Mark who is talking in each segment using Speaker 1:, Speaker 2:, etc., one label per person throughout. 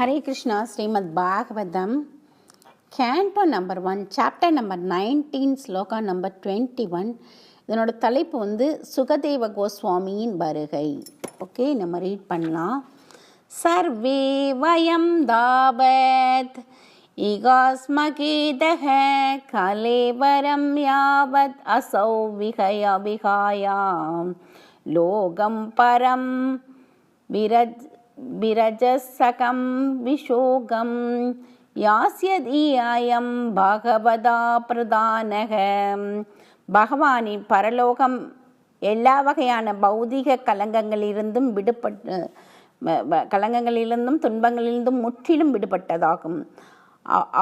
Speaker 1: Hare Krishna, Srimad Bhagavatam, Canto number 1, chapter number 19, shloka number 21. இதனோட தலைப்பு வந்து சுகதேவ கோஸ்வாமியின் வருகை. ஓகே, நம்ம ரீட் பண்ணலாம். சர்வே வயம் தாபத் இகாஸ்மகேதஹ கலேவரம் யாவத் அசௌ விகாயாம் லோகம் பரம் விரஜசகம் விஷோகம் யாஸ்யதீயம் பகவதா பிரதானக. பகவானின் பரலோகம் எல்லா வகையான பௌதிக கலங்கங்களிலிருந்தும் துன்பங்களிலிருந்தும் முற்றிலும் விடுபட்டதாகும்.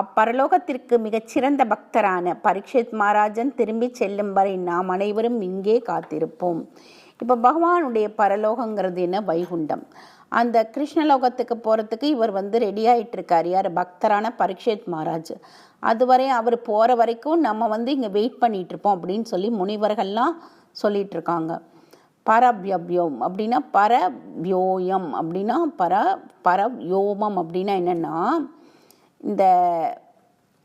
Speaker 1: அப்பரலோகத்திற்கு மிகச்சிறந்த பக்தரான பரீட்சித் மகாராஜன் திரும்பி செல்லும் வரை நாம் அனைவரும் இங்கே காத்திருப்போம். இப்போ பகவானுடைய பரலோகங்கிறது என்ன? வைகுண்டம். அந்த கிருஷ்ணலோகத்துக்கு போகிறதுக்கு இவர் வந்து ரெடி ஆகிட்டு இருக்கார். யார்? பக்தரான பரீட்சித் மகாராஜ். அதுவரை அவர் போகிற வரைக்கும் நம்ம வந்து இங்கே வெயிட் பண்ணிகிட்டு இருப்போம் அப்படின்னு சொல்லி முனிவர்கள்லாம் சொல்லிகிட்டு இருக்காங்க. பரவ்யோம் அப்படின்னா பரவ்யோயம் அப்படின்னா பரவ்யோமம் அப்படின்னா என்னென்னா, இந்த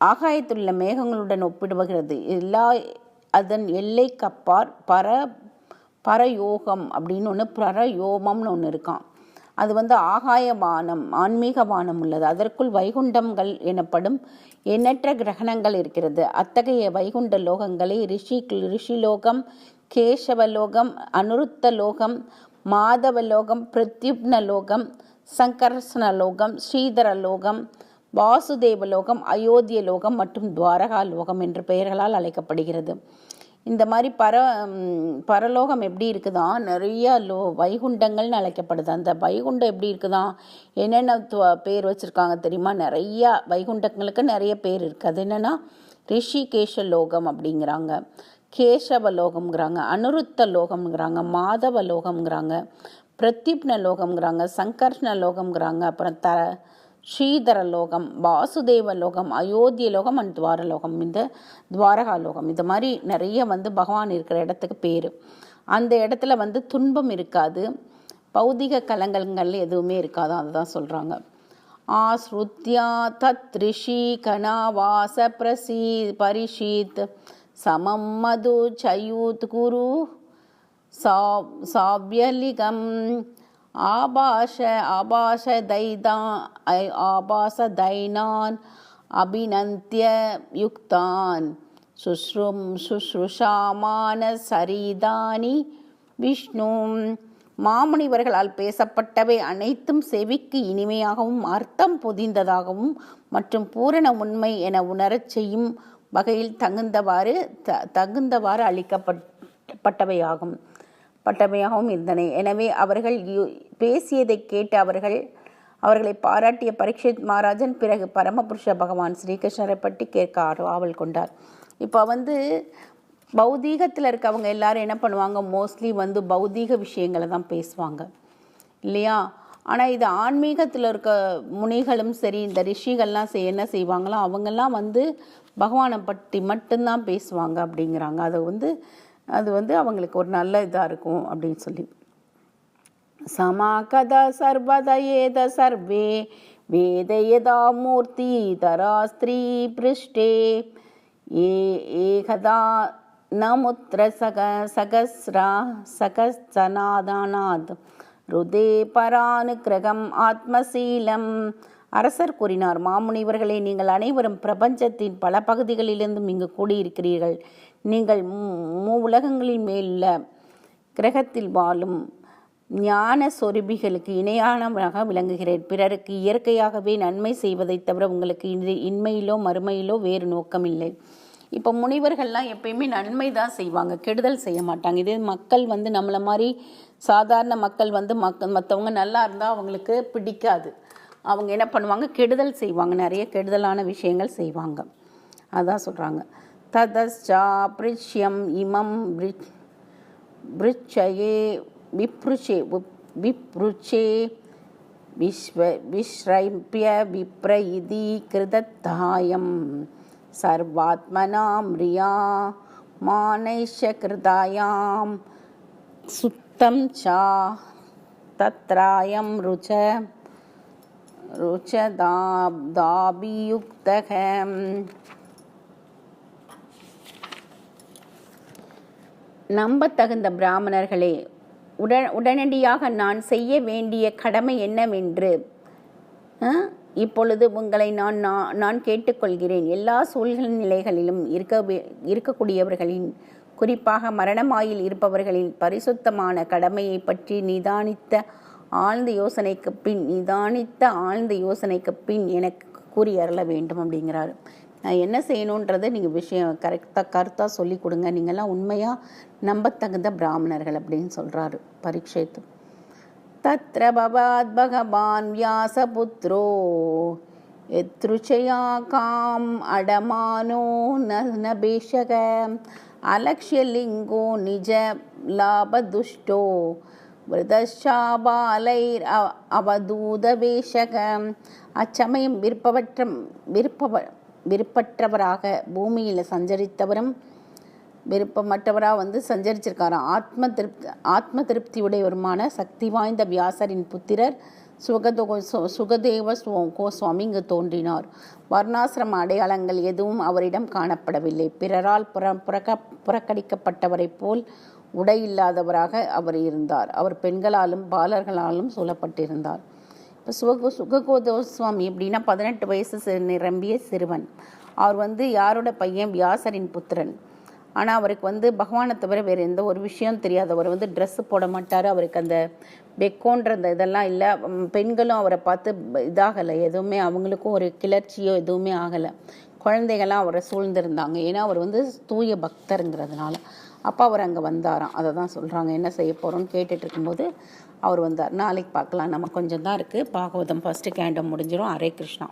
Speaker 1: ஆகாயத்துள்ள மேகங்களுடன் ஒப்பிடுகிறது. எல்லா அதன் எல்லைக்கப்பார் பரயோகம் அப்படின்னு ஒன்று, பரயோமம்னு ஒன்று இருக்கான். அது வந்து ஆகாய வானம், ஆன்மீக வானம் உள்ளது. அதற்குள் வைகுண்டங்கள் எனப்படும் எண்ணற்ற கிரகணங்கள் இருக்கிறது. அத்தகைய வைகுண்ட லோகங்களை ரிஷிலோகம், கேசவலோகம், அனுருத்த லோகம், மாதவலோகம், பிரத்யுப்னலோகம், சங்கர்ஷணலோகம், ஸ்ரீதரலோகம், வாசுதேவலோகம், அயோத்திய லோகம் மற்றும் துவாரகா லோகம் என்ற பெயர்களால் அழைக்கப்படுகிறது. இந்த மாதிரி பரலோகம் எப்படி இருக்குதான், நிறைய வைகுண்டங்கள்னு அழைக்கப்படுது. அந்த வைகுண்டம் எப்படி இருக்குதான், என்னென்ன பேர் வச்சுருக்காங்க தெரியுமா? நிறையா வைகுண்டங்களுக்கு நிறைய பேர் இருக்குது. அது என்னென்னா ரிஷிகேஷ லோகம் அப்படிங்கிறாங்க, கேசவ லோகம்ங்கிறாங்க, அனுருத்த லோகம்ங்கிறாங்க, மாதவ லோகம்ங்கிறாங்க, பிரத்யுப்ன லோகம்ங்கிறாங்க, சங்கர்ஷ்ண லோகம்ங்கிறாங்க, அப்புறம் ஸ்ரீதர லோகம், வாசுதேவ லோகம், அயோத்திய லோகம் அண்ட் துவாரலோகம், இந்த துவாரகா லோகம். இந்த மாதிரி நிறைய வந்து பகவான் இருக்கிற இடத்துக்கு பேர். அந்த இடத்துல வந்து துன்பம் இருக்காது, பௌதிக கலங்கங்கள் எதுவுமே இருக்காது. அதுதான் சொல்கிறாங்க. ஆஸ்ருத்யா தத் ரிஷி கணாவாச பரிஷீத் சமம் மது சயூத் குரு சாவ்யலிகம் ஆபாச தைனான் அபிநந்திய யுக்தான் சுஷ்ருஷாமான சரிதானி விஷ்ணு. மாமுனிவர்களால் பேசப்பட்டவை அனைத்தும் செவிக்கு இனிமையாகவும் அர்த்தம் பொதிந்ததாகவும் மற்றும் பூரண உண்மை என உணரச் செய்யும் வகையில் தகுந்தவாறு அளிக்கப்பட்டவையாகவும் இருந்தன. எனவே அவர்கள் பேசியதை கேட்டு அவர்களை பாராட்டிய பரீட்சித் மகாராஜன் பிறகு பரமபுருஷ பகவான் ஸ்ரீகிருஷ்ணரை பற்றி கேட்க ஆவல் கொண்டார். இப்போ வந்து பௌதீகத்தில் இருக்கவங்க எல்லாரும் என்ன பண்ணுவாங்க? மோஸ்ட்லி வந்து பௌதீக விஷயங்களை தான் பேசுவாங்க இல்லையா? ஆனால் இது ஆன்மீகத்தில் இருக்க முனிகளும் சரி, இந்த ரிஷிகள்லாம் என்ன செய்வாங்களோ அவங்கெல்லாம் வந்து பகவானை பற்றி மட்டும்தான் பேசுவாங்க அப்படிங்கிறாங்க. அது வந்து அவங்களுக்கு ஒரு நல்ல இதாக இருக்கும் அப்படின்னு சொல்லி. சமாகதா சர்வதயேத சர்வே வேதயதா மூர்த்தி தராஸ்திரீ பிருஷ்டே ஏகதா நமுத்ர சகஸ்ரநாதானாத் ருதே பரானுக்கிரகம் ஆத்மசீலம். அரசர் கூறினார், மாமுனிவர்களே, நீங்கள் அனைவரும் பிரபஞ்சத்தின் பல பகுதிகளிலிருந்தும் இங்கு கூடியிருக்கிறீர்கள். நீங்கள் உலகங்களின் மேலுள்ள கிரகத்தில் வாழும் ஞான சொருபிகளுக்கு இணையானவராக விளங்குகிறேன். பிறருக்கு இயற்கையாகவே நன்மை செய்வதை தவிர உங்களுக்கு இன்மையிலோ மறுமையிலோ வேறு நோக்கம் இல்லை. இப்போ முனிவர்கள்லாம் எப்பயுமே நன்மை தான் செய்வாங்க, கெடுதல் செய்ய மாட்டாங்க. இதே மக்கள் வந்து நம்மளை மாதிரி சாதாரண மக்கள் வந்து மற்றவங்க நல்லா இருந்தால் அவங்களுக்கு பிடிக்காது. அவங்க என்ன பண்ணுவாங்க? கெடுதல் செய்வாங்க, நிறைய கெடுதலான விஷயங்கள் செய்வாங்க. அதான் சொல்கிறாங்க. ததஸ்சா பிருஷ்யம் இமம் விருட்சயே விப்ருச்சே விஸ்ரைப்ய விப்ர இதி கிருதத்தாயம் சர்வாத்மனாம் ரியா மானைஷ கிருதாயாம் சுத்தம் சா தத்ராயம் ருச்ச ருச்சதாபியுக்தகம். நம்பத்தகுந்த பிராமணர்களே, உடனடியாக நான் செய்ய வேண்டிய கடமை என்னவென்று இப்பொழுது உங்களை நான் கேட்டுக்கொள்கிறேன். எல்லா சூழ்நிலைகளிலும் இருக்கக்கூடியவர்களின், குறிப்பாக மரணமாயில் இருப்பவர்களின் பரிசுத்தமான கடமையை பற்றி நிதானித்த ஆழ்ந்த யோசனைக்கு பின் எனக்கு கூறி அருள வேண்டும் அப்படிங்கிறாரு. நான் என்ன செய்யணுன்றதை நீங்கள் விஷயம் கருத்தாக சொல்லி கொடுங்க. நீங்கள்லாம் உண்மையாக நம்பத்தகுந்த பிராமணர்கள் அப்படின்னு சொல்கிறாரு பரீட்சித்து. தத்ர பவாத் பகவான் வியாசபுத்ரோ யத்ருச்சயா காம் அடமானோ நபேஷக அலக்ஷ்யலிங்கோ நிஜ லாபதுஷ்டோ விரதஷாபாலைர் அவதூதவேஷக. அச்சமயம் விருப்பற்றவராக பூமியில் சஞ்சரித்தவரும் விருப்பமற்றவராக சஞ்சரிச்சிருக்காராம். ஆத்ம திருப்தியுடையவருமான சக்தி வாய்ந்த வியாசரின் புத்திரர் சுகதேவ கோஸ்வாமி இங்கு தோன்றினார். வர்ணாசிரம அடையாளங்கள் எதுவும் அவரிடம் காணப்படவில்லை. பிறரால் புறக்கணிக்கப்பட்டவரை போல் உடையில்லாதவராக அவர் இருந்தார். அவர் பெண்களாலும் பாலர்களாலும் சூழப்பட்டிருந்தார். இப்போ சுககோதோஸ்வாமி எப்படின்னா 18 வயசு நிரம்பிய சிறுவன். அவர் யாரோட பையன்? வியாசரின் புத்திரன். ஆனால் அவருக்கு பகவானை தவிர வேறு எந்த ஒரு விஷயம் தெரியாது. அவர் ட்ரெஸ்ஸு போட மாட்டார். அவருக்கு அந்த வெக்கோன்ற இதெல்லாம் இல்லை. பெண்களும் அவரை பார்த்து இதாகலை, எதுவுமே அவங்களுக்கும் ஒரு கிளர்ச்சியோ எதுவுமே ஆகலை. குழந்தைகள்லாம் அவரை சூழ்ந்திருந்தாங்க. ஏன்னா அவர் தூய பக்தருங்கிறதுனால. அப்போ அவர் அங்கே வந்தாராம். அதை தான் சொல்கிறாங்க. என்ன செய்ய போகிறோன்னு கேட்டுட்டு இருக்கும்போது அவர் வந்தார். நாளைக்கு பார்க்கலாம். நம்ம கொஞ்சம் தான் இருக்குது. பாகவதம் ஃபஸ்ட்டு கேண்டம் முடிஞ்சிடும். ஹரே கிருஷ்ணா.